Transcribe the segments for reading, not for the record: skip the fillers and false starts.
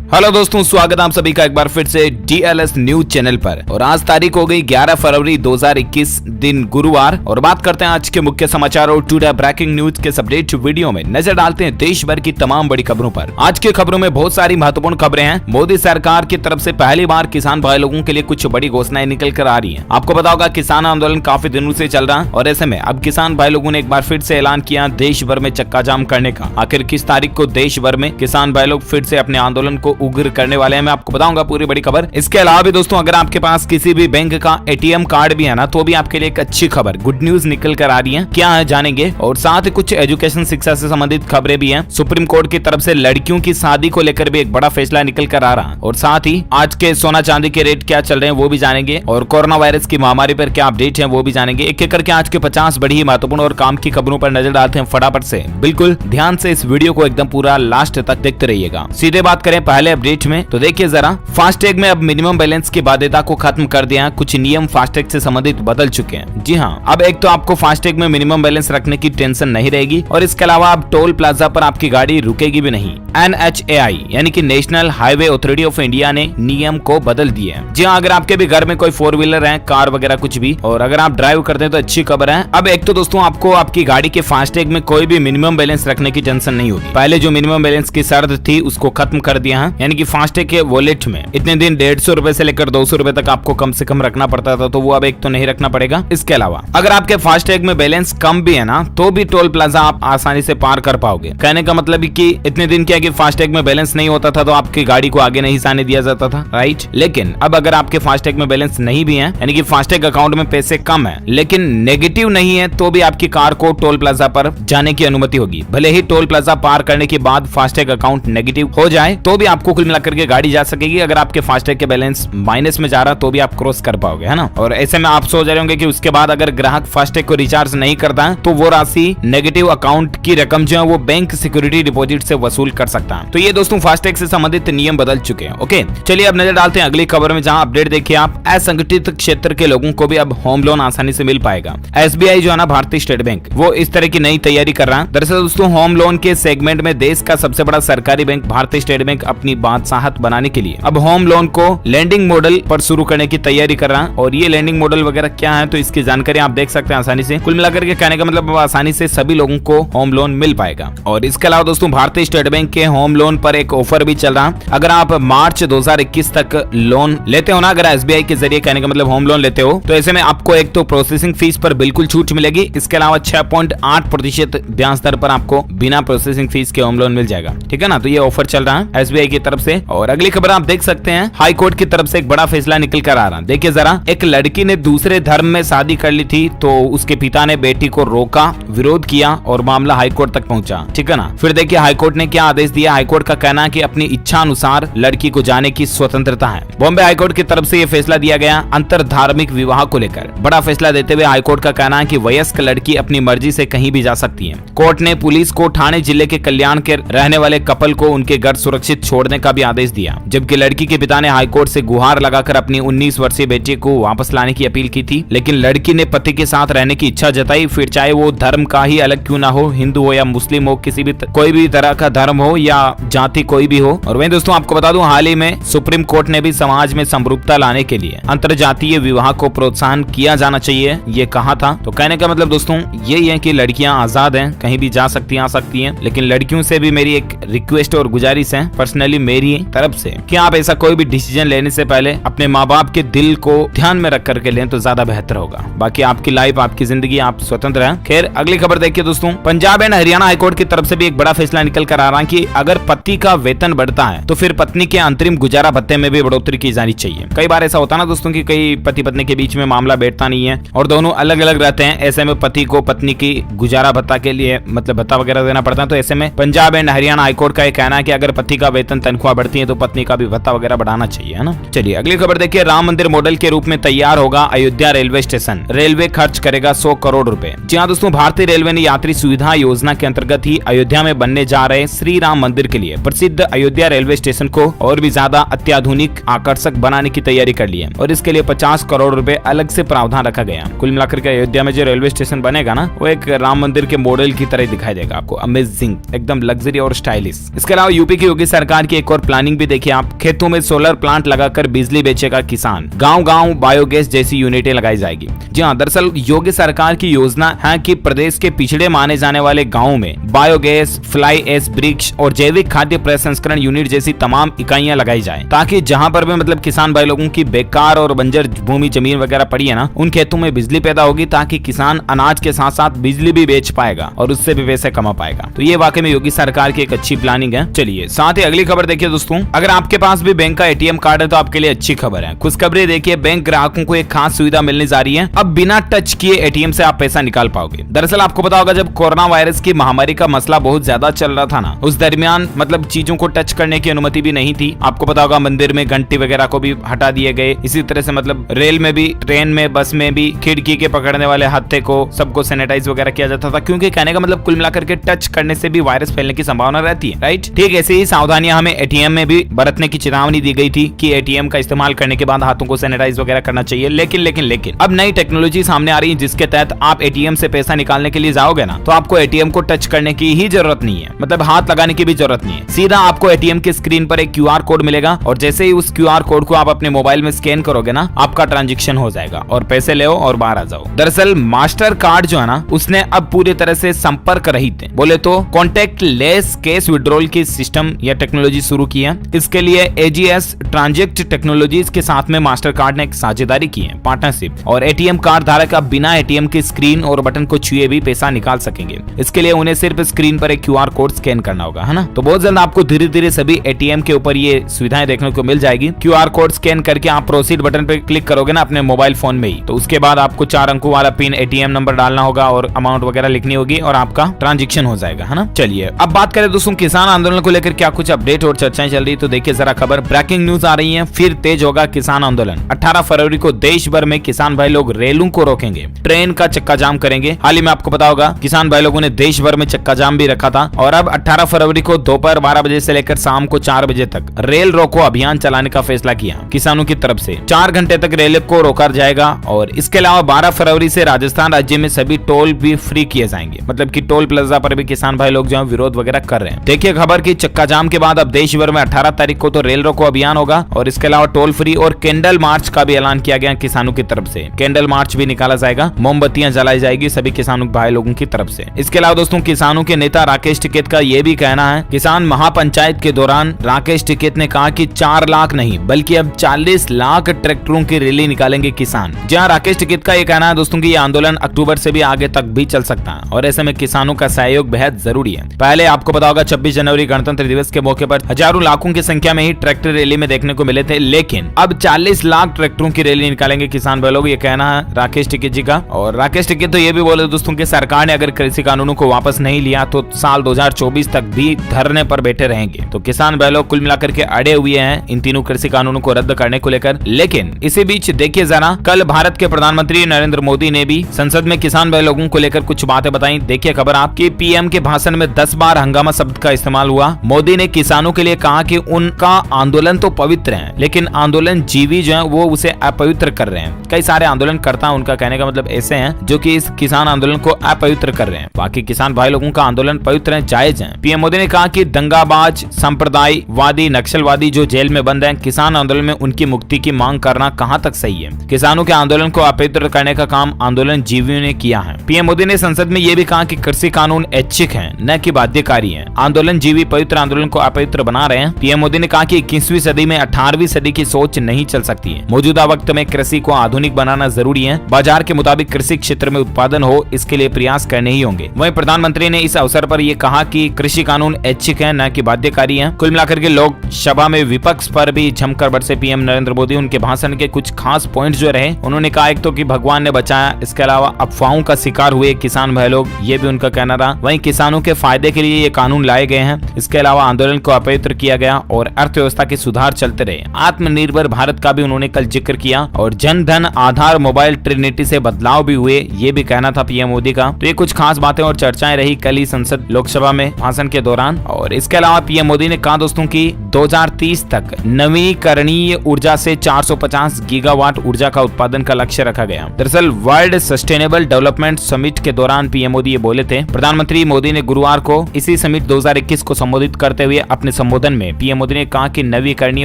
Hello दोस्तों, स्वागत है आप सभी का एक बार फिर से डीएलएस न्यूज चैनल पर। और आज तारीख हो गई 11 फरवरी 2021 दिन गुरुवार। और बात करते हैं आज के मुख्य समाचार और टुडे ब्रेकिंग न्यूज के अपडेट वीडियो में नजर डालते हैं देश भर की तमाम बड़ी खबरों पर। आज की खबरों में बहुत सारी महत्वपूर्ण खबरें हैं। मोदी सरकार की तरफ से पहली बार किसान भाई लोगों के लिए कुछ बड़ी घोषणाएं निकल कर आ रही है। आपको पता होगा किसान आंदोलन काफी दिनों से चल रहा है और ऐसे में अब किसान भाई लोगों ने एक बार फिर से ऐलान किया देश भर में चक्का जाम करने का। आखिर किस तारीख को देश भर में किसान भाई लोग फिर से अपने आंदोलन को उग्र करने वाले हैं, मैं आपको बताऊंगा पूरी बड़ी खबर। इसके अलावा भी दोस्तों, अगर आपके पास किसी भी बैंक का एटीएम कार्ड भी है ना, तो भी आपके लिए एक अच्छी खबर, गुड न्यूज निकल कर आ रही है। क्या है जानेंगे। और साथ ही कुछ एजुकेशन शिक्षा से संबंधित खबरें भी हैं। सुप्रीम कोर्ट की तरफ से लड़कियों की शादी को लेकर भी एक बड़ा फैसला निकल कर आ रहा है। और साथ ही आज के सोना चांदी के रेट क्या चल रहे हैं वो भी जानेंगे। और कोरोना वायरस की महामारी पर क्या अपडेट है वो भी जानेंगे। एक एक करके आज के 50 बड़ी ही महत्वपूर्ण और काम की खबरों पर नजर डालते हैं फटाफट से। बिल्कुल ध्यान से इस वीडियो को एकदम पूरा लास्ट तक देखते रहिएगा। सीधे बात करें पहले अपडेट में, तो देखिए जरा, फास्टैग में अब मिनिमम बैलेंस की बाध्यता को खत्म कर दिया। कुछ नियम फास्टैग से संबंधित बदल चुके हैं। जी हाँ, अब एक तो आपको फास्टैग में मिनिमम बैलेंस रखने की टेंशन नहीं रहेगी और इसके अलावा अब टोल प्लाजा पर आपकी गाड़ी रुकेगी भी नहीं। NHAI यानी कि national highway authority of India ने नियम को बदल दिया है। जी हाँ, अगर आपके भी घर में कोई 4 व्हीलर है, कार वगैरह कुछ भी, और अगर आप ड्राइव करते हैं तो अच्छी खबर है। अब एक तो दोस्तों आपको आपकी गाड़ी के फास्टैग में कोई भी मिनिमम बैलेंस रखने की टेंशन नहीं होगी। पहले जो मिनिमम बैलेंस की शर्त थी उसको खत्म कर दिया है। यानी कि फास्टैग के वॉलेट में इतने दिन 150 रुपए से लेकर 200 रुपए तक आपको कम से कम रखना पड़ता था, तो वो अब एक तो नहीं रखना पड़ेगा। इसके अलावा अगर आपके फास्टैग में बैलेंस कम भी है ना, तो भी टोल प्लाजा आप आसानी से पार कर पाओगे। कहने का मतलब कि इतने दिन क्या कि फास्टैग में बैलेंस नहीं होता था तो आपकी गाड़ी को आगे नहीं जाने दिया जाता था, राइट। लेकिन अब अगर आपके फास्टैग में बैलेंस नहीं भी है, यानी कि फास्टैग अकाउंट में पैसे कम है लेकिन नेगेटिव नहीं है, तो भी आपकी कार को टोल प्लाजा पर जाने की अनुमति होगी। भले ही टोल प्लाजा पार करने के बाद फास्टैग अकाउंट नेगेटिव हो जाए तो भी आपको कुल मिलाकर के गाड़ी जा सकेगी। अगर आपके फास्टैग के बैलेंस माइनस में जा रहा तो भी आप क्रॉस कर पाओगे, है ना। और ऐसे में आप सोच रहे होंगे कि उसके बाद अगर ग्राहक फास्टैग को रिचार्ज नहीं करता है तो वो राशि नेगेटिव अकाउंट की रकम जो है वो बैंक सिक्योरिटी डिपॉजिट से वसूल कर सकता है। तो ये दोस्तों फास्टैग से संबंधित नियम बदल चुके हैं। ओके, चलिए अब नजर डालते हैं अगली खबर में, जहां अपडेट देखिए आप। असंगठित क्षेत्र के लोगों को भी अब होम लोन आसानी से मिल पाएगा। SBI जो है ना, भारतीय स्टेट बैंक, वो इस तरह की नई तैयारी कर रहा है। दरअसल दोस्तों, होम लोन के सेगमेंट में देश का सबसे बड़ा सरकारी बैंक भारतीय स्टेट बैंक अपनी बादशाहत बनाने के लिए अब होम लोन को लैंडिंग मॉडल पर शुरू करने की तैयारी कर रहा है। और ये लैंडिंग मॉडल वगैरह क्या है तो इसकी जानकारी आप देख सकते हैं आसानी से। कुल मिलाकर के कहने का मतलब आसानी से सभी लोगों को होम लोन मिल पाएगा। और इसके अलावा दोस्तों, भारतीय स्टेट बैंक के होम लोन पर एक ऑफर भी चल रहा है। अगर आप मार्च 2021 तक लोन लेते हो ना, अगर SBI के जरिए, कहने का मतलब होम लोन लेते हो, तो ऐसे में आपको एक तो प्रोसेसिंग फीस पर बिल्कुल छूट मिलेगी। इसके अलावा 6.8% ब्याज दर पर आपको बिना प्रोसेसिंग फीस के होम लोन मिल जाएगा। ठीक है ना, तो ये ऑफर चल रहा है SBI की तरफ से। और अगली खबर आप देख सकते हैं, हाई कोर्ट की तरफ से एक बड़ा फैसला निकल कर आ रहा है। देखिए जरा, एक लड़की ने दूसरे धर्म में शादी कर ली थी तो उसके पिता ने बेटी को रोका, विरोध किया और मामला हाईकोर्ट तक पहुंचा। ठीक है ना। फिर देखिए हाईकोर्ट ने क्या आदेश दिया। हाईकोर्ट का कहना है कि अपनी इच्छा अनुसार लड़की को जाने की स्वतंत्रता है। बॉम्बे हाईकोर्ट की तरफ से यह फैसला दिया गया अंतर धार्मिक विवाह को लेकर। बड़ा फैसला देते हुए हाईकोर्ट का कहना है कि वयस्क लड़की अपनी मर्जी से कहीं भी जा सकती है। कोर्ट ने पुलिस को ठाणे जिले के कल्याण के रहने वाले कपल को उनके घर सुरक्षित छोड़ने का भी आदेश दिया। जबकि लड़की के पिता ने हाईकोर्ट से गुहार लगाकर अपनी 19 वर्षीय बेटी को वापस लाने की अपील की थी। लेकिन लड़की ने पति के साथ रहने की इच्छा जताई, फिर चाहे वो धर्म का ही अलग क्यों ना हो, हिंदू हो या मुस्लिम हो, किसी भी कोई भी तरह का धर्म हो या जाति कोई भी हो। और वहीं दोस्तों आपको बता दूं, हाल ही में सुप्रीम कोर्ट ने भी समाज में समरूपता लाने के लिए अंतरजातीय विवाह को प्रोत्साहन किया जाना चाहिए, ये कहा था। तो कहने का मतलब दोस्तों यही है कि लड़कियां आजाद हैं, कहीं भी जा सकती हैं, आ सकती हैं। लेकिन लड़कियों से भी मेरी एक रिक्वेस्ट और गुजारिश है पर्सनली मेरी तरफ से, कि आप ऐसा कोई भी डिसीजन लेने से पहले अपने माँ बाप के दिल को ध्यान में रख करके लें तो ज्यादा बेहतर होगा। बाकी आपकी लाइफ, आपकी जिंदगी, आप स्वतंत्र हैं। खैर अगली खबर देखिए दोस्तों, पंजाब एंड हरियाणा हाईकोर्ट की तरफ से भी एक बड़ा फैसला निकल कर आ रहा है कि अगर पति का वेतन बढ़ता है तो फिर पत्नी के अंतरिम गुजारा भत्ते में भी बढ़ोतरी की जानी चाहिए। कई बार ऐसा होता है ना दोस्तों कि कई पति पत्नी के बीच में मामला बैठता नहीं है और दोनों अलग अलग रहते हैं। ऐसे में पति को पत्नी की गुजारा भत्ता के लिए मतलब भत्ता वगैरह देना पड़ता है। तो ऐसे में पंजाब एंड हरियाणा हाईकोर्ट का कहना है कि अगर पति का वेतन तनख्वाह बढ़ती है तो पत्नी का भी भत्ता वगैरह बढ़ाना चाहिए, है ना। चलिए अगली खबर देखिए, राम मंदिर मॉडल के रूप में तैयार होगा अयोध्या रेलवे स्टेशन। रेलवे खर्च करेगा 100 करोड़ रुपए। जी हाँ दोस्तों, भारतीय रेलवे ने यात्री सुविधा योजना के अंतर्गत ही अयोध्या में बनने जा रहे श्री राम मंदिर के लिए प्रसिद्ध अयोध्या रेलवे स्टेशन को और भी ज्यादा अत्याधुनिक आकर्षक बनाने की तैयारी कर ली है। और इसके लिए 50 करोड़ रुपए अलग से प्रावधान रखा गया। कुल मिलाकर के अयोध्या में जो रेलवे स्टेशन बनेगा ना, वो एक राम मंदिर के मॉडल की तरह दिखाई देगा आपको। अमेजिंग, एकदम लग्जरी और स्टाइलिश। इसके अलावा यूपी की योगी सरकार की की एक और प्लानिंग भी देखिए आप, खेतों में सोलर प्लांट लगाकर बिजली बेचेगा किसान, गांव-गांव बायोगैस जैसी यूनिटें लगाई जाएगी। जी हाँ, दरअसल योगी सरकार की योजना है कि प्रदेश के पिछड़े माने जाने वाले गाँव में बायोगैस, फ्लाई एश वृक्ष और जैविक खाद्य प्रसंस्करण यूनिट जैसी तमाम इकाइयां लगाई जाए, ताकि जहां पर भी मतलब किसान भाई लोगों की बेकार और बंजर भूमि जमीन वगैरह पड़ी है ना, उन खेतों में बिजली पैदा होगी, ताकि किसान अनाज के साथ साथ बिजली भी बेच पाएगा और उससे भी पैसे कमा पाएगा। तो ये वाकई में योगी सरकार की एक अच्छी प्लानिंग है। चलिए साथ ही अगली खबर देखिए दोस्तों, अगर आपके पास भी बैंक का एटीएम कार्ड है तो आपके लिए अच्छी खबर है। खुशखबरी देखिए, बैंक ग्राहकों को एक खास सुविधा मिलने जा रही है। अब बिना टच किए एटीएम से आप पैसा निकाल पाओगे। दरअसल आपको पता होगा, जब कोरोना वायरस की महामारी का मसला बहुत ज्यादा चल रहा था ना, उस दरमियान मतलब चीजों को टच करने की अनुमति भी नहीं थी। आपको पता होगा मंदिर में घंटी वगैरह को भी हटा दिए गए। इसी तरह से मतलब रेल में भी, ट्रेन में, बस में भी खिड़की के पकड़ने वाले हत्थे को सबको सैनिटाइज वगैरह किया जाता था, क्योंकि कहने का मतलब कुल मिलाकर के टच करने से भी वायरस फैलने की संभावना रहती है, राइट। ठीक ऐसे ही सावधानियां हमें एटीएम में भी बरतने की चेतावनी दी गई थी कि एटीएम का इस्तेमाल करने के बाद हाथों को सैनिटाइज वगैरह करना चाहिए। लेकिन अब नई टेक्नोलॉजी सामने आ रही है, जिसके तहत आप एटीएम से पैसा निकालने के लिए जाओगे ना, तो आपको एटीएम को टच करने की ही जरूरत नहीं है, मतलब हाथ लगाने की भी जरूरत नहीं है। सीधा आपको एटीएम की स्क्रीन पर एक क्यूआर कोड मिलेगा और जैसे ही उस क्यूआर कोड को आप अपने मोबाइल में स्कैन करोगे ना, आपका ट्रांजैक्शन हो जाएगा और पैसे ले और बाहर आ जाओ। दरअसल मास्टर कार्ड जो है ना, उसने अब पूरी तरह से संपर्क रहित है, बोले तो कॉन्टेक्ट लेस कैश विड्रॉल की सिस्टम या टेक्नोलॉजी शुरू की है। इसके लिए एजीएस ट्रांजेक्ट टेक्नोलॉजीज के साथ में मास्टर कार्ड ने एक साझेदारी की है, पार्टनरशिप, और एटीएम कार्ड धारक अब बिना एटीएम की स्क्रीन और बटन को छुए भी पैसा निकाल सकेंगे। इसके लिए उन्हें सिर्फ स्क्रीन पर एक क्यूआर कोड स्कैन करना होगा, है ना। तो बहुत जल्द आपको धीरे धीरे सभी एटीएम के ऊपर ये सुविधाएं देखने को मिल जाएगी। क्यूआर कोड स्कैन करके आप प्रोसीड बटन पे क्लिक करोगे ना अपने मोबाइल फोन में ही, तो उसके बाद आपको 4 अंकों वाला पिन एटीएम नंबर डालना होगा और अमाउंट वगैरह लिखनी होगी और आपका ट्रांजैक्शन हो जाएगा, है ना। चलिए अब बात करें दोस्तों किसान आंदोलन को लेकर क्या कुछ अपडेट और चर्चाएं चल रही, तो देखिए जरा खबर, ब्रेकिंग न्यूज आ रही है, फिर तेज होगा किसान आंदोलन। 18 फरवरी को देश भर में किसान भाई लोग रेलों को रोकेंगे, ट्रेन का चक्का जाम करेंगे। हाल ही में आपको पता होगा किसान भाई लोगों ने देश भर में चक्का जाम भी रखा था, और अब 18 फरवरी को दोपहर 12 बजे से लेकर शाम को 4 बजे तक रेल रोको अभियान चलाने का फैसला किया किसानों की तरफ से। 4 घंटे तक रेल को रोका जाएगा और इसके अलावा 12 फरवरी से राजस्थान राज्य में सभी टोल भी फ्री किए जाएंगे, मतलब कि टोल प्लाजा पर भी किसान भाई लोग जो विरोध वगैरह कर रहे हैं। देखिए खबर की चक्का जाम के बाद अब देश भर में 18 तारीख को तो रेल रोको अभियान होगा और इसके अलावा टोल फ्री और कैंडल मार्च का भी ऐलान किया गया किसानों की तरफ से। कैंडल मार्च भी निकाला जाएगा, मोमबत्तियां जलाई जाएगी सभी किसानों भाई लोगों की तरफ से। इसके अलावा दोस्तों किसानों के नेता राकेश टिकैत का यह भी कहना है, किसान महापंचायत के दौरान राकेश टिकैत ने कहा कि 4 लाख नहीं बल्कि अब 40 लाख ट्रैक्टरों की रैली निकालेंगे किसान। जहां राकेश टिकैत का ये कहना है दोस्तों कि ये आंदोलन अक्टूबर से भी आगे तक भी चल सकता है और ऐसे में किसानों का सहयोग बेहद जरूरी है। पहले आपको पता होगा 26 जनवरी गणतंत्र दिवस के मौके पर हजारों लाखों की संख्या में ही ट्रैक्टर रैली में देखने को मिले थे, लेकिन अब 40 लाख ट्रैक्टरों की रैली निकालेंगे किसान भाई लोग, ये कहना है राकेश टिकैत जी का। और राकेश टिकैत तो ये भी बोले दोस्तों कि सरकार ने अगर कृषि कानूनों को वापस नहीं लिया तो साल 2024 तक भी धरने पर बैठे रहेंगे। तो किसान भाई लोग कुल मिलाकर के अड़े हुए हैं इन तीनों कृषि कानूनों को रद्द करने को लेकर। लेकिन इसी बीच देखिए जरा, कल भारत के प्रधानमंत्री नरेंद्र मोदी ने भी संसद में किसान भाई लोगों को लेकर कुछ बातें बताई। देखिए खबर आपकी, पीएम के भाषण में 10 बार हंगामा शब्द का इस्तेमाल हुआ। मोदी ने किसानों के लिए कहा कि उनका आंदोलन तो पवित्र है, लेकिन आंदोलन जीवी जो है वो उसे अपवित्र कर रहे हैं। कई सारे आंदोलनकर्ता, उनका कहने का मतलब ऐसे हैं जो कि इस किसान आंदोलन को अपवित्र कर रहे हैं। बाकी किसान भाई लोगों का आंदोलन पवित्र है, जायज है। पीएम मोदी ने कहा कि दंगाबाज, संप्रदायवादी, नक्सलवादी जो जेल में बंद हैं, किसान आंदोलन में उनकी मुक्ति की मांग करना कहां तक सही है। किसानों के आंदोलन को अपवित्र करने का काम आंदोलन जीवियों ने किया है। पीएम मोदी ने संसद में यह भी कहा कि कृषि कानून ऐच्छिक है, न कि बाध्यकारी है। आंदोलन जीवी पवित्र आंदोलन को अपवित्र बना रहे हैं। पीएम मोदी ने कहा कि 21वीं सदी में 18वीं सदी की सोच नहीं चल सकती है। मौजूदा वक्त में कृषि को आधुनिक बनाना जरूरी है। बाजार के मुताबिक कृषि क्षेत्र में उत्पादन हो, इसके लिए प्रयास करने ही होंगे। वहीं प्रधानमंत्री ने इस अवसर पर यह कहा कि कृषि कानून ऐच्छिक है, न कि बाध्यकारी है। कुल मिलाकर के लोकसभा में विपक्ष पर भी जमकर बरसे पीएम नरेंद्र मोदी। उनके भाषण के कुछ खास पॉइंट जो रहे, उन्होंने कहा एक तो कि भगवान ने बचाया, इसके अलावा अफवाहों का शिकार हुए किसान भाई लोग, ये भी उनका कहना रहा। वहीं किसानों के फायदे के लिए ये कानून लाए गए हैं। इसके अलावा आंदोलन को अपवित्र किया गया और अर्थव्यवस्था के सुधार चलते रहे। आत्मनिर्भर भारत का भी उन्होंने कल जिक्र किया और जन धन, आधार, मोबाइल ट्रिनिटी से बदलाव भी हुए, ये भी कहना था पीएम मोदी का। तो ये कुछ खास बातें और चर्चाएं रही कल ही संसद लोकसभा में भाषण के दौरान। और इसके अलावा पीएम मोदी ने कहा दोस्तों की 2030 तक नवीकरणीय ऊर्जा से 450 गीगावाट ऊर्जा का उत्पादन का लक्ष्य रखा गया। दरअसल वर्ल्ड सस्टेनेबल डेवलपमेंट समिट के दौरान पीएम मोदी ये बोले थे। प्रधानमंत्री मोदी ने गुरुवार को इसी समिट 2021 को संबोधित करते हुए अपने संबोधन में पीएम मोदी ने कहा कि नवीकरणीय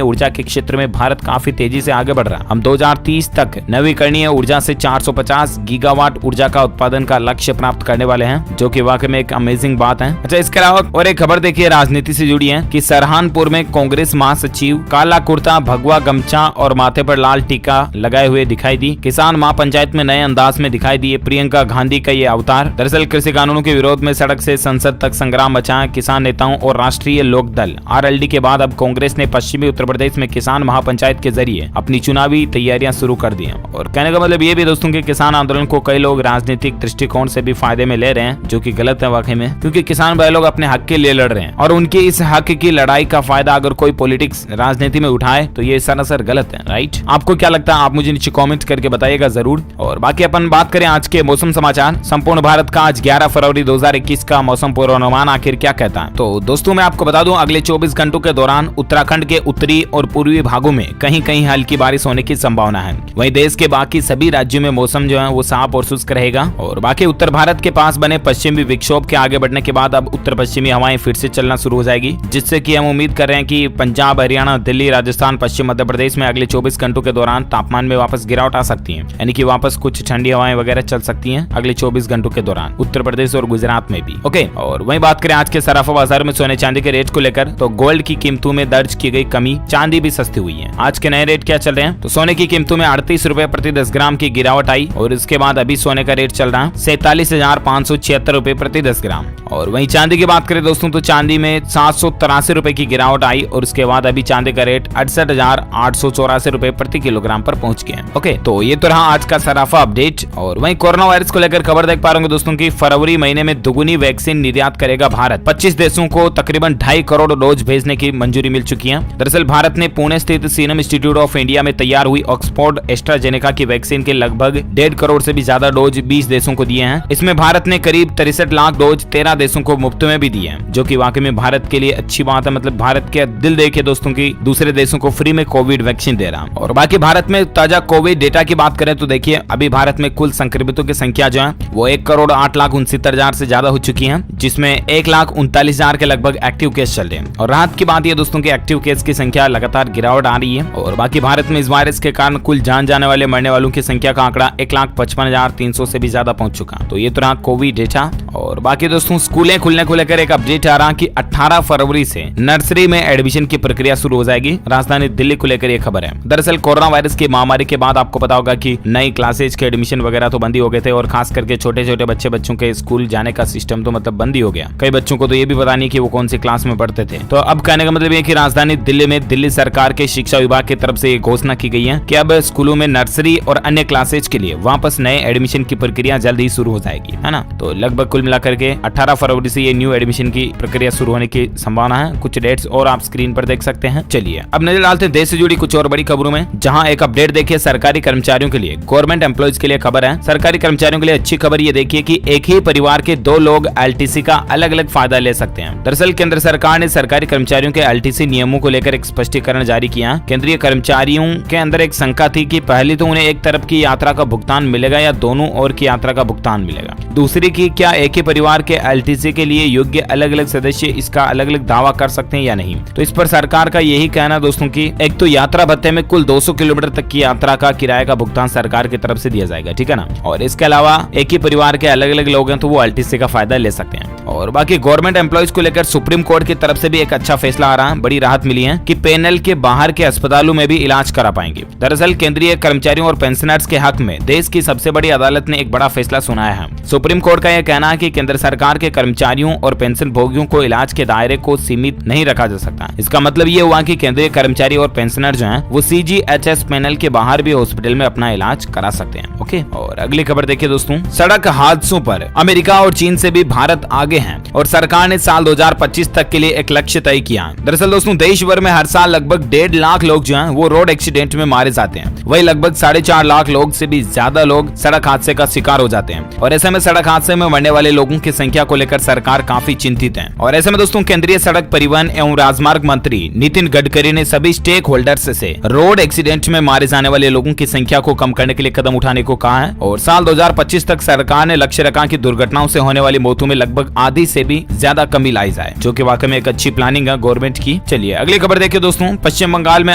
ऊर्जा के क्षेत्र में भारत काफी तेजी से आगे बढ़ रहा है। हम 2030 तक नवीकरणीय ऊर्जा से 450 गीगावाट ऊर्जा का उत्पादन का लक्ष्य प्राप्त करने वाले हैं, जो कि वाकई में एक अमेजिंग बात है। अच्छा, इसके अलावा और एक खबर देखिए राजनीति से जुड़ी है कि सरहानपुर में कांग्रेस महासचिव काला कुर्ता, भगवा गमछा और माथे पर लाल टीका लगाए हुए दिखाई दी। किसान महापंचायत में नए अंदाज में दिखाई दिए प्रियंका गांधी का ये अवतार। दरअसल कृषि कानूनों के विरोध में सड़क से संसद तक संग्राम मचा किसान नेताओं और राष्ट्रीय लोक दल आरएलडी के बाद अब कांग्रेस ने पश्चिमी उत्तर प्रदेश में किसान महापंचायत के जरिए अपनी चुनावी तैयारियां शुरू कर दी हैं। और कहने का मतलब ये भी दोस्तों कि किसान आंदोलन को कई लोग राजनीतिक दृष्टिकोण से भी फायदे में ले रहे हैं, जो कि गलत है वाकई में, क्योंकि किसान भाई लोग अपने हक के लिए लड़ रहे हैं और उनके इस हक की लड़ाई का फायदा अगर कोई पॉलिटिक्स राजनीति में उठाए तो ये सरासर गलत है। राइट, आपको क्या लगता है? आप मुझे नीचे कमेंट करके बताइएगा जरूर। और बाकी अपन बात करें आज के मौसम समाचार। संपूर्ण भारत का आज 11 फरवरी 2021 का मौसम पूर्वानुमान आखिर क्या कहता है? तो दोस्तों मैं आपको बता दूं, अगले 24 घंटों के दौरान उत्तराखंड के उत्तरी और पूर्वी भागों में कहीं कहीं हल्की बारिश होने की संभावना है। वहीं देश के बाकी सभी राज्यों में मौसम जो है वो साफ और शुष्क रहेगा। और बाकी उत्तर भारत के पास बने पश्चिमी विक्षोभ के आगे बढ़ने के बाद अब उत्तर पश्चिमी हवाएं फिर से चलना शुरू हो जाएगी, जिससे कि हम उम्मीद कर रहे हैं कि पंजाब, हरियाणा, दिल्ली, राजस्थान, पश्चिम मध्य प्रदेश में अगले 24 घंटों के दौरान तापमान में वापस गिरावट आ सकती है, यानी कि वापस कुछ ठंडी हवाएं वगैरह चल सकती हैं अगले 24 घंटों के दौरान उत्तर प्रदेश और गुजरात में भी। ओके, और वहीं बात करें आज के सराफा बाजार में सोने चांदी के रेट को लेकर, तो गोल्ड की कीमतों में दर्ज की गई कमी, चांदी भी सस्ती हुई है। आज के नए रेट क्या चल रहे हैं? तो सोने की कीमतों में 38 रुपए प्रति 10 ग्राम की गिरावट आई और इसके बाद अभी सोने का रेट चल रहा है 47,576 रुपए प्रति 10 ग्राम। और वहीं चांदी की बात करें दोस्तों, तो चांदी में 783 रुपए की गिरावट आई और उसके बाद अभी चांदी का रेट 68,884 रुपए प्रति किलोग्राम पर पहुंच गया। ओके, तो ये तो रहा आज का सराफा अपडेट। और वहीं कोरोना वायरस को लेकर खबर देख पा रहे होंगे दोस्तों की फरवरी महीने में दुगुनी वैक्सीन निर्यात करेगा भारत। 25 देशों को तकरीबन 2.5 करोड़ डोज भेजने की मंजूरी मिल चुकी है। दरअसल भारत ने पुणे स्थित सीरम इंस्टीट्यूट ऑफ इंडिया में तैयार हुई ऑक्सफोर्ड एस्ट्राजेनेका की वैक्सीन के लगभग 1.5 करोड़ से भी ज्यादा डोज 20 देशों को दिए हैं। इसमें भारत ने करीब 63 लाख डोज 13 देशों को मुफ्त में भी दिए हैं, जो कि वाकई में भारत के लिए अच्छी बात है। मतलब भारत के दिल देके दोस्तों की दूसरे देशों को फ्री में कोविड वैक्सीन दे रहा है। और बाकी भारत में ताजा कोविड डेटा की बात करें तो देखिए अभी भारत में कुल संक्रमितों की संख्या जो है वो 1,08,69,000 से ज्यादा हो चुकी है, जिसमें 1,39,000 के लगभग एक्टिव केस चल रहे हैं। और राहत की बात यह दोस्तों की एक्टिव केस की संख्या लगातार गिरावट आ रही है। और बाकी भारत में इस वायरस के कारण कुल जान जाने वाले मरने वालों की संख्या का आंकड़ा 1,55,300 से भी ज्यादा पहुंच चुका। तो ये तो रहा कोविड डेटा। और बाकी दोस्तों स्कूलें खुलने को लेकर एक अपडेट आ रहा कि 18 फरवरी से नर्सरी में एडमिशन की प्रक्रिया शुरू हो जाएगी। राजधानी दिल्ली को लेकर ये खबर है। दरअसल कोरोना वायरस की महामारी के बाद आपको पता होगा कि नई क्लासेज के एडमिशन वगैरह तो बंद ही हो गए थे और खास करके छोटे छोटे बच्चों के स्कूल जाने का सिस्टम तो मतलब बंद ही हो गया। कई बच्चों को तो ये भी पता नहीं कि वो कौन सी क्लास में पढ़ते थे। तो अब कहने का मतलब ये कि राजधानी दिल्ली में दिल्ली सरकार के शिक्षा विभाग की तरफ से ये घोषणा की गई है कि अब स्कूलों में नर्सरी और अन्य क्लासेज के लिए वापस नए एडमिशन की प्रक्रिया जल्द ही शुरू हो जाएगी, है ना। तो लगभग कुल मिलाकर के 18 फरवरी से ये न्यू एडमिशन की प्रक्रिया शुरू होने की संभावना है। कुछ डेट्स और आप स्क्रीन पर देख सकते हैं। चलिए अब नजर डालते हैं देश से जुड़ी कुछ और बड़ी खबरों में, जहां एक अपडेट देखिए सरकारी कर्मचारियों के लिए, गवर्नमेंट एम्प्लॉयज के लिए खबर है। सरकारी कर्मचारियों के लिए अच्छी खबर ये देखिए कि एक ही परिवार के 2 लोग एलटीसी का अलग अलग फायदा ले सकते हैं। दरअसल केंद्र सरकार ने सरकारी कर्मचारियों के एलटीसी नियमों को लेकर एक स्पष्टीकरण जारी किया। केंद्रीय कर्मचारियों के अंदर एक शंका थी कि पहली तो उन्हें एक तरफ की यात्रा का भुगतान मिलेगा या दोनों ओर की यात्रा का भुगतान मिलेगा। दूसरी की क्या एक ही परिवार के एलटीसी के लिए योग्य अलग अलग सदस्य इसका अलग अलग दावा कर सकते हैं या नहीं। तो इस पर सरकार का यही कहना दोस्तों की एक तो यात्रा भत्ते में कुल 200 किलोमीटर तक की यात्रा का किराए का भुगतान सरकार की तरफ से दिया जाएगा, ठीक है ना। और इसके अलावा एक ही परिवार के अलग अलग लोग हैं तो वो एलटीसी का फायदा ले सकते हैं। और बाकी गवर्नमेंट एम्प्लॉयज को लेकर सुप्रीम कोर्ट की तरफ से भी एक अच्छा फैसला आ रहा है। बड़ी राहत मिली है कि पैनल के बाहर के अस्पतालों में भी इलाज करा पाएंगे। दरअसल केंद्रीय कर्मचारियों और पेंशनर्स के हक में देश की सबसे बड़ी अदालत ने एक बड़ा फैसला सुनाया है। सुप्रीम कोर्ट का यह कहना है कि केंद्र सरकार के कर्मचारियों और पेंशन भोगियों को इलाज के दायरे को सीमित नहीं रखा जा सकता। इसका मतलब ये हुआ कि केंद्रीय कर्मचारी और पेंशनर जो हैं वो सीजीएचएस पैनल के बाहर भी हॉस्पिटल में अपना इलाज करा सकते हैं। ओके, और अगली खबर देखिए दोस्तों, सड़क हादसों पर अमेरिका और चीन से भी भारत आगे है और सरकार ने साल 2025 तक के लिए एक लक्ष्य तय किया। दरअसल दोस्तों देश भर में हर साल लगभग 1.5 लाख लोग जो हैं वो रोड एक्सीडेंट में मारे जाते हैं। वही लगभग 4.5 लाख लोग से भी ज्यादा लोग सड़क हादसे का शिकार हो जाते हैं। और ऐसे में सड़क हादसे में मरने वाले लोगों की संख्या को लेकर सरकार काफी चिंतित है। और ऐसे में दोस्तों केंद्रीय सड़क परिवहन एवं राजमार्ग मंत्री नितिन गडकरी ने सभी स्टेक होल्डर्स से रोड एक्सीडेंट में मारे जाने वाले लोगों की संख्या को कम करने के लिए कदम उठाने को कहा है। और साल 2025 तक सरकार ने लक्ष्य रखा कि दुर्घटनाओं से होने वाली मौतों में लगभग आधी से भी ज्यादा कमी लाई जाए, जो कि वाकई में एक अच्छी प्लानिंग प्लानिंग है गवर्नमेंट की। चलिए अगली खबर देखिए दोस्तों, पश्चिम बंगाल में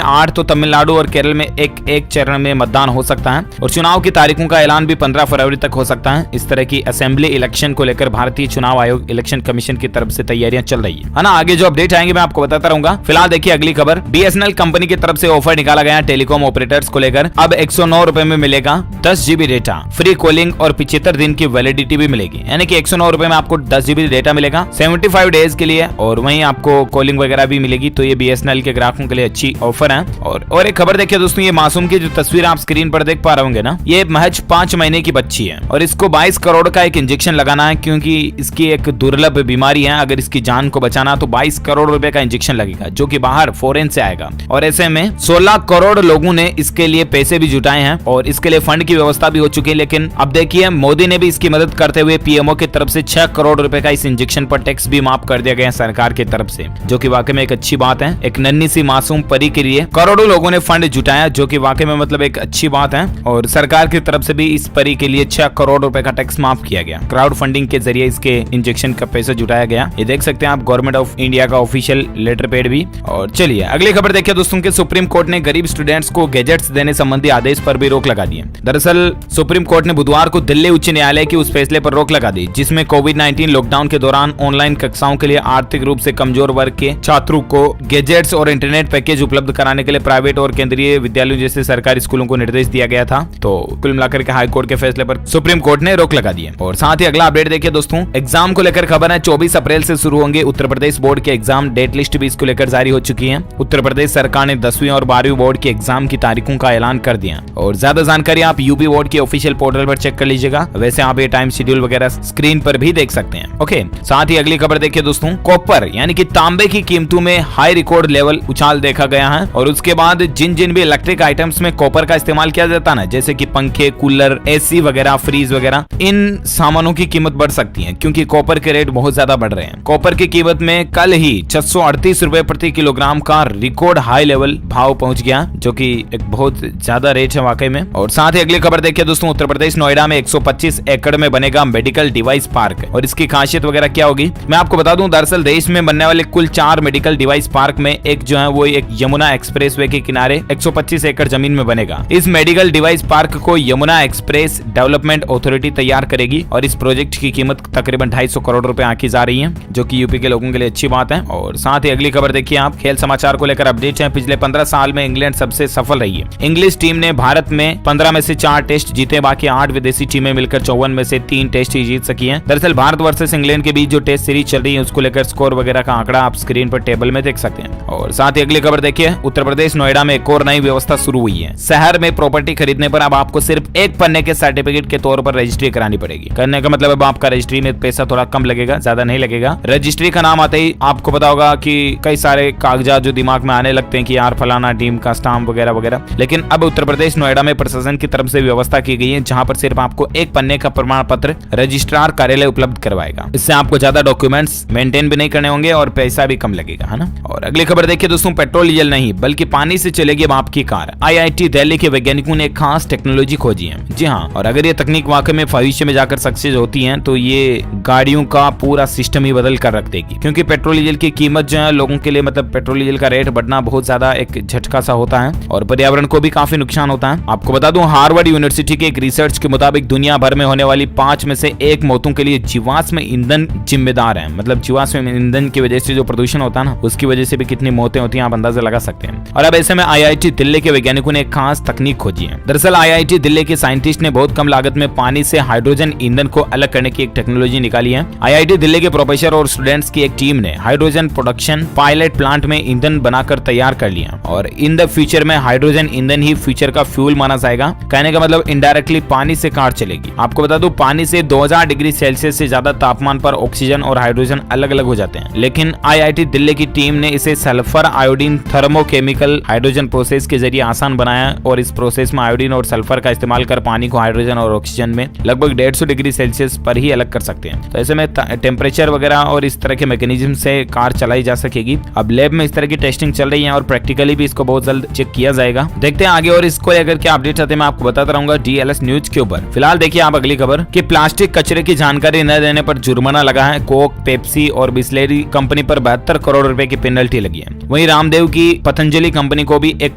8 तो तमिलनाडु और केरल में एक चरण में मतदान हो सकता है और चुनाव की तारीखों का ऐलान भी 15 फरवरी तक हो सकता है। इस तरह की असेंबली इलेक्शन को लेकर भारतीय चुनाव आयोग इलेक्शन कमीशन की तरफ से तैयारियां चल रही है ना। आगे जो अपडेट आएंगे मैं आपको बताता रहूंगा। फिलहाल देखिए अगली खबर, बीएसएनएल कंपनी की तरफ से ऑफर निकाला गया टेलीकॉम ऑपरेटर्स को लेकर। अब 109 रुपए में मिलेगा 10 GB डेटा, फ्री कॉलिंग और 75 दिन की वैलिडिटी भी मिलेगी, यानी कि 109 रुपए में आपको 10 GB डेटा मिलेगा 75 डेज के लिए और वहीं आपको कॉलिंग वगैरह भी मिलेगी। तो ये बीएसएनएल के ग्राहकों के लिए अच्छी ऑफर है। और एक खबर देखिए दोस्तों, ये मासूम की जो तस्वीर आप स्क्रीन पर देख पा रहे होंगे ना, ये महज 5 महीने की बच्ची है और इसको 22 करोड़ का एक इंजेक्शन लगाना है क्योंकि इसकी एक दुर्लभ बीमारी है। अगर इसकी जान को बचाना तो 22 करोड़ रुपए का इंजेक्शन लगेगा जो कि बाहर फॉरेन से आएगा और ऐसे में 16 करोड़ लोगों ने इसके लिए पैसे भी जुटाए हैं और इसके लिए फंड की व्यवस्था भी हो चुकी है। लेकिन अब देखिए मोदी ने भी इसकी मदद करते हुए पीएमओ की तरफ से 6 करोड़ रुपए का इस इंजेक्शन पर टैक्स भी माफ कर दिया गया सरकार की तरफ से, जो कि वाकई में एक अच्छी बात है। एक नन्ही सी मासूम परी के लिए करोड़ों लोगों ने फंड जुटाया, जो कि वाकई में मतलब एक अच्छी बात है और सरकार की तरफ से भी इस परी के लिए 6 करोड़ रुपए का टैक्स माफ किया गया। क्राउड फंडिंग के जरिए इसके इंजेक्शन का पैसा जुटाया गया। ये देख सकते हैं आप गवर्नमेंट ऑफ इंडिया का ऑफिशियल लेटर पैड भी। और चलिए अगली खबर देखिए दोस्तों के सुप्रीम कोर्ट ने गरीब स्टूडेंट्स को गैजेट्स देने संबंधी आदेश पर भी रोक लगा दी है। दरअसल सुप्रीम कोर्ट ने बुधवार को दिल्ली उच्च न्यायालय के उस फैसले पर रोक लगा दी जिसमें कोविड-19 लॉकडाउन के दौरान ऑनलाइन कक्षाओं के लिए आर्थिक रूप से कमजोर वर्ग के छात्रों को गैजेट्स और इंटरनेट पैकेज उपलब्ध कराने के लिए प्राइवेट और केंद्रीय विद्यालयों जैसे सरकारी स्कूलों को निर्देश दिया गया था। तो कुल मिलाकर के हाई कोर्ट के फैसले पर सुप्रीम कोर्ट ने रोक लगा दी है। और साथ ही अगला अपडेट देखिए दोस्तों, एग्जाम को लेकर खबर है 24 अप्रैल से शुरू होंगे उत्तर प्रदेश बोर्ड के एग्जाम। डेट लिस्ट भी इसको लेकर जारी हो चुकी है। उत्तर प्रदेश सरकार ने 10वीं और 12वीं बोर्ड के एग्जाम की तारीखों का ऐलान कर दिया और ज्यादा जानकारी आप यूपी बोर्ड के ऑफिशियल पोर्टल पर चेक कर लीजिएगा। वैसे आप ये टाइम शेड्यूल वगैरह स्क्रीन पर भी देख सकते हैं। ओके, साथ ही अगली खबर देखिए दोस्तों, कॉपर यानी कि तांबे की कीमतों में हाई रिकॉर्ड लेवल उछाल देखा गया है और उसके बाद जिन भी इलेक्ट्रिक आइटम्स में कॉपर का इस्तेमाल किया जाता है जैसे कि पंखे, कूलर, एसी वगैरह, फ्रीज वगैरह, इन सामानों की कीमत बढ़ सकती है क्योंकि कॉपर के रेट बहुत ज्यादा बढ़ रहे हैं। कॉपर की कीमत में कल ही 638 रुपए प्रति किलोग्राम का रिकॉर्ड हाई लेवल भाव पहुंच गया, जो कि एक बहुत ज्यादा रेट है वाकई में। और साथ ही अगली खबर देखिए दोस्तों, उत्तर प्रदेश नोएडा में 125 एकड़ में बनेगा मेडिकल डिवाइस पार्क और इसकी खासियत वगैरह क्या होगी मैं आपको बता दूं। दरअसल देश में बनने वाले कुल 4 मेडिकल डिवाइस पार्क में एक जो है वो एक यमुना एक्सप्रेसवे के किनारे 125 एकड़ जमीन में बनेगा। इस मेडिकल डिवाइस पार्क को यमुना एक्सप्रेस डेवलपमेंट अथॉरिटी तैयार करेगी और इस प्रोजेक्ट की कीमत तकरीबन 250 करोड़ रुपए आंकी जा रही है, जो कि यूपी के लोगों के लिए अच्छी बात है। और साथ ही अगली खबर देखिए आप, खेल समाचार को लेकर अपडेट है। पिछले 15 साल में इंग्लैंड सबसे सफल रही है। इंग्लिश टीम ने भारत में 15 में से 4 टेस्ट जीते, बाकी 8 विदेशी टीमें मिलकर 54 में से 3 टेस्ट ही जीत सकी हैं। दरअसल भारत वर्सेस इंग्लैंड के बीच जो टेस्ट सीरीज चल रही है उसको लेकर स्कोर वगैरह का आंकड़ा आप स्क्रीन पर टेबल में देख सकते हैं। और साथ ही अगली खबर देखिए, उत्तर प्रदेश नोएडा में एक और नई व्यवस्था शुरू हुई है। शहर में प्रॉपर्टी खरीदने पर अब आपको सिर्फ एक पन्ने के सर्टिफिकेट के तौर पर रजिस्ट्री करानी पड़ेगी। करने का मतलब अब आपका रजिस्ट्री में पैसा थोड़ा कम लगेगा, ज्यादा नहीं लगेगा। रजिस्ट्री का नाम आते ही आपको पता होगा कि कई सारे कागजात जो दिमाग में आने लगते हैं कि यार फलाना टीम का स्टाम्प वगैरह वगैरह, लेकिन अब उत्तर प्रदेश नोएडा में प्रशासन की तरफ से व्यवस्था की गई है जहां पर सिर्फ आपको एक पन्ने का प्रमाण पत्र रजिस्ट्रार कार्यालय उपलब्ध करवाएगा। इससे आपको ज्यादा डॉक्यूमेंट्स मेंटेन भी नहीं करने होंगे और पैसा भी कम लगेगा, है ना। और अगली खबर देखिए दोस्तों, पेट्रोल डीजल नहीं बल्कि पानी से चलेगी अब आपकी कार। आईआईटी दिल्ली के वैज्ञानिकों ने खास टेक्नोलॉजी खोजी है। जी हाँ, और अगर ये तकनीक वाकई में भविष्य में जाकर सक्सेस होती है तो ये गाड़ियों का पूरा सिस्टम ही बदल कर रख देगी, क्योंकि पेट्रोल डीजल की कीमत जो है लोगों के लिए, मतलब पेट्रोल डीजल का रेट बढ़ना बहुत ज्यादा एक झटका सा होता है और पर्यावरण को भी काफी नुकसान होता है। आपको बता दूं, हार्वर्ड यूनिवर्सिटी के एक रिसर्च के मुताबिक दुनिया भर में होने वाली 5 में से 1 मौतों के लिए जीवाश्म ईंधन जिम्मेदार है। मतलब जीवाश्म ईंधन की वजह से जो प्रदूषण होता है ना, उसकी वजह से भी कितनी मौतें होती हैं आप अंदाजा लगा सकते हैं। और अब ऐसे में आईआईटी दिल्ली के वैज्ञानिकों ने एक खास तकनीक खोजी है। दरअसल आईआईटी दिल्ली के साइंटिस्ट ने बहुत कम लागत में पानी से हाइड्रोजन ईंधन को अलग करने की एक टेक्नोलॉजी निकाली है। आईआईटी दिल्ली के प्रोफेसर और स्टूडेंट्स की एक टीम ने हाइड्रोजन प्रोडक्शन पायलट प्लांट में ईंधन बनाकर तैयार कर लिया और इन द फ्यूचर में हाइड्रोजन ईंधन ही फ्यूचर का फ्यूल माना जाएगा। कहने का मतलब इनडायरेक्टली पानी से कार चलेगी। आपको बता दूं, पानी से 2000 डिग्री सेल्सियस से ज्यादा तापमान पर ऑक्सीजन और हाइड्रोजन अलग अलग हो जाते हैं, लेकिन आईआईटी दिल्ली की टीम ने इसे sulphur iodine thermochemical hydrogen process के जरिए आसान बनाया और इस प्रोसेस में आयोडीन और सल्फर का इस्तेमाल कर पानी को हाइड्रोजन और ऑक्सीजन में लगभग 150 डिग्री सेल्सियस पर ही अलग कर सकते हैं। तो ऐसे में टेम्परेचर वगैरह और इस तरह के मैकेनिज्म से कार चलाई जा सकेगी। अब लैब में इस तरह की टेस्टिंग चल रही है और प्रैक्टिकली भी इसको बहुत जल्द चेक किया जाएगा। देखते हैं आगे और इसको लेकर क्या अपडेट आते हैं मैं आपको बताता रहूंगा डीएलएस न्यूज के ऊपर। फिलहाल देखिए आप अगली खबर कि प्लास्टिक कचरे की जानकारी न देने पर जुर्माना लगा है। कोक, पेप्सी और बिस्लेरी कंपनी पर 72 करोड़ रुपए की पेनल्टी लगी है। वहीं रामदेव की पतंजलि कंपनी को भी 1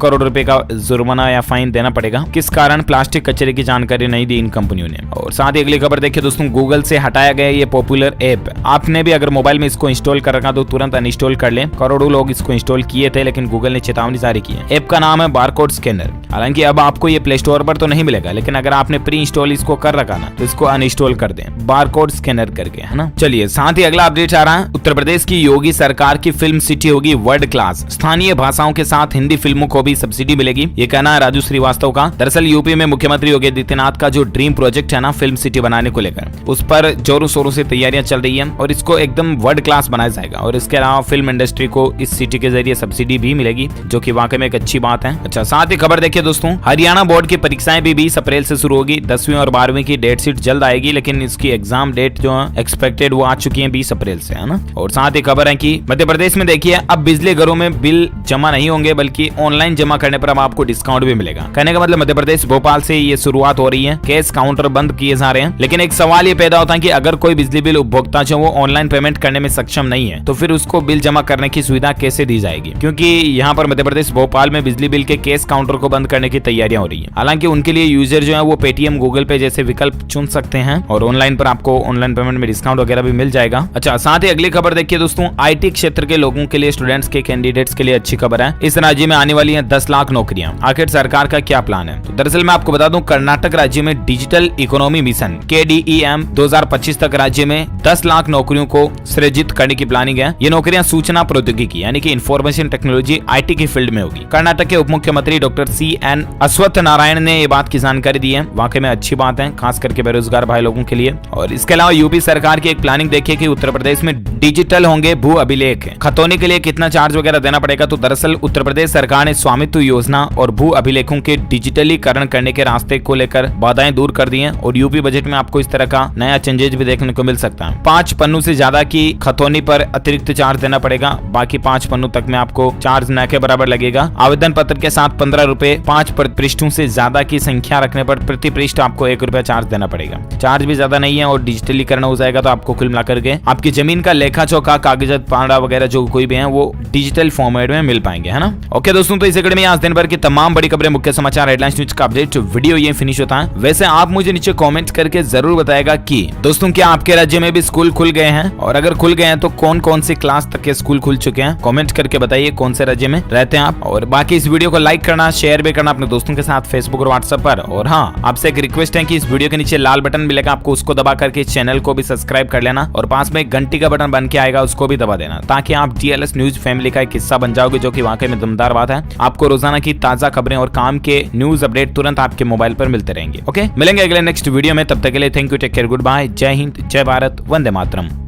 करोड़ रुपए का जुर्माना या फाइन देना पड़ेगा। किस कारण प्लास्टिक कचरे की जानकारी नहीं दी इन कंपनियों ने। और साथ ही अगली खबर देखिए दोस्तों, गूगल से हटाया गया ये पॉपुलर ऐप। आपने भी अगर मोबाइल में इसको इंस्टॉल कर रखा तो तुरंत अनइंस्टॉल कर लें। करोड़ों लोग इसको इंस्टॉल किए थे, लेकिन गूगल ने चेतावनी जारी की है। ऐप का नाम है बारकोड स्कैनर। हालांकि अब आपको ये प्ले स्टोर पर तो नहीं मिलेगा, लेकिन अगर आपने प्री इंस्टॉल इसको कर रखा ना तो इसको अनइंस्टॉल कर दें, बारकोड स्कैनर करके, है ना। चलिए साथ ही अगला अपडेट आ रहा है, उत्तर प्रदेश की योगी सरकार की फिल्म सिटी होगी वर्ल्ड क्लास। स्थानीय भाषाओं के साथ हिंदी फिल्मों को भी सब्सिडी मिलेगी, ये कहना है राजू श्रीवास्तव का। दरअसल यूपी में मुख्यमंत्री योगी आदित्यनाथ का जो ड्रीम प्रोजेक्ट है ना फिल्म सिटी बनाने को लेकर, उस पर जोरों शोरों से तैयारियां चल रही है और इसको एकदम वर्ल्ड क्लास बनाया जाएगा। और इसके अलावा फिल्म इंडस्ट्री को इस सिटी के जरिए सब्सिडी भी मिलेगी, जो कि वाकई में एक अच्छी बात है। अच्छा, साथ ही खबर देखिए दोस्तों, हरियाणा बोर्ड की परीक्षाएं भी 20 अप्रैल से शुरू होगी। 10वीं और 12वीं की डेट शीट जल्द आएगी, लेकिन इसकी एग्जाम डेट जो है एक्सपेक्टेड वो आ चुकी है 20 अप्रैल से, है ना। और साथ ही खबर है कि मध्य प्रदेश में देखिए अब बिजली घरों में बिल जमा नहीं होंगे, बल्कि ऑनलाइन जमा करने पर अब आपको डिस्काउंट भी मिलेगा। कहने का मतलब मध्य प्रदेश भोपाल से ये शुरुआत हो रही है। कैश काउंटर बंद किए जा रहे हैं, लेकिन एक सवाल ये पैदा होता है कि अगर कोई बिजली बिल उपभोक्ता जो वो ऑनलाइन पेमेंट करने में सक्षम नहीं है, तो फिर उसको बिल जमा करने की सुविधा कैसे दी जाएगी। क्योंकि यहाँ पर मध्य प्रदेश भोपाल में बिजली बिल के कैश काउंटर को बंद करने की तैयारियां हो रही है। हालांकि उनके लिए यूजर जो है वो पेटीएम, गूगल पे जैसे विकल्प चुन सकते हैं और ऑनलाइन पर आपको ऑनलाइन पेमेंट में डिस्काउंट वगैरह भी मिल जाएगा। अच्छा, साथ ही अगली खबर देखिए दोस्तों, आईटी क्षेत्र के लोगों के लिए, स्टूडेंट्स के कैंडिडेट्स के लिए अच्छी खबर है। इस राज्य में आने वाली है 10 लाख नौकरियां। आखिर सरकार का क्या प्लान है? तो दरअसल मैं आपको बता दूं, कर्नाटक राज्य में डिजिटल इकोनॉमी मिशन KDEM 2025 तक राज्य में 10 लाख नौकरियों को सृजित करने की प्लानिंग है। ये नौकरियां सूचना प्रौद्योगिकी यानी कि इंफॉर्मेशन टेक्नोलॉजी IT की फील्ड में होगी। कर्नाटक के उप मुख्यमंत्री डॉक्टर CN अश्वत्थ नारायण ने ये बात की जानकारी दी है। वाकई में अच्छी बात है, खास करके बेरोजगार भाई लोगों के लिए। और इसके अलावा यूपी सरकार की एक प्लानिंग देखिए कि उत्तर प्रदेश में डिजिटल होंगे भू अभिलेख। खतौनी के लिए कितना चार्ज वगैरह देना पड़ेगा? तो दरअसल उत्तर प्रदेश सरकार ने स्वामित्व योजना और भू अभिलेखों के डिजिटलीकरण करने के रास्ते को लेकर बाधाएं दूर कर दी हैं और यूपी बजट में आपको इस तरह का नया चेंजेस भी देखने को मिल सकता है। 5 पन्नों से ज्यादा की खतौनी पर अतिरिक्त चार्ज देना पड़ेगा, बाकी 5 पन्नों तक में आपको चार्ज न के बराबर लगेगा। आवेदन पत्र के साथ 15 रुपए, 5 पृष्ठों से ज्यादा की संख्या रखने पर प्रति पृष्ठ आपको 1 रुपया चार्ज देना पड़ेगा। चार्ज भी ज्यादा नहीं है और डिजिटलीकरण हो जाएगा, तो आपको कुल मिलाकर के आपकी जमीन का लेखा चौका, कागजात, पांडा वगैरह जो कोई भी है वो डिजिटल फॉर्मेट में मिल पाएंगे, है ना। ओके दोस्तों, तो इस कड़ी में आज दिन भर की तमाम बड़ी खबरें, मुख्य समाचार, हेडलाइंस, न्यूज का अपडेट वीडियो ये फिनिश होता है। वैसे आप मुझे नीचे कमेंट करके जरूर बताएगा कि दोस्तों क्या आपके राज्य में भी स्कूल खुल गए हैं, और अगर खुल गए हैं तो कौन कौन सी क्लास तक के स्कूल खुल चुके हैं। कमेंट करके बताइए कौन से राज्य में रहते हैं आप। और बाकी इस वीडियो को लाइक करना, शेयर भी करना अपने दोस्तों के साथ फेसबुक और व्हाट्सएप पर। और हाँ, आपसे एक रिक्वेस्ट है कि इस वीडियो के नीचे लाल बटन मिलेगा, आपको उसको दबा करके चैनल को भी सब्सक्राइब कर लेना और पास में घंटी का बटन बन के आएगा, उसको भी दबा देना, ताकि आप DLS न्यूज फैमिली का एक हिस्सा बन जाओगे, जो कि वाकई में दमदार बात है। आपको रोजाना की ताजा खबरें और काम के न्यूज अपडेट तुरंत आपके मोबाइल पर मिलते रहेंगे। ओके, मिलेंगे अगले नेक्स्ट वीडियो में, तब तक के लिए thank you, take care, goodbye, जय हिंद, जय भारत, वंदे मातरम।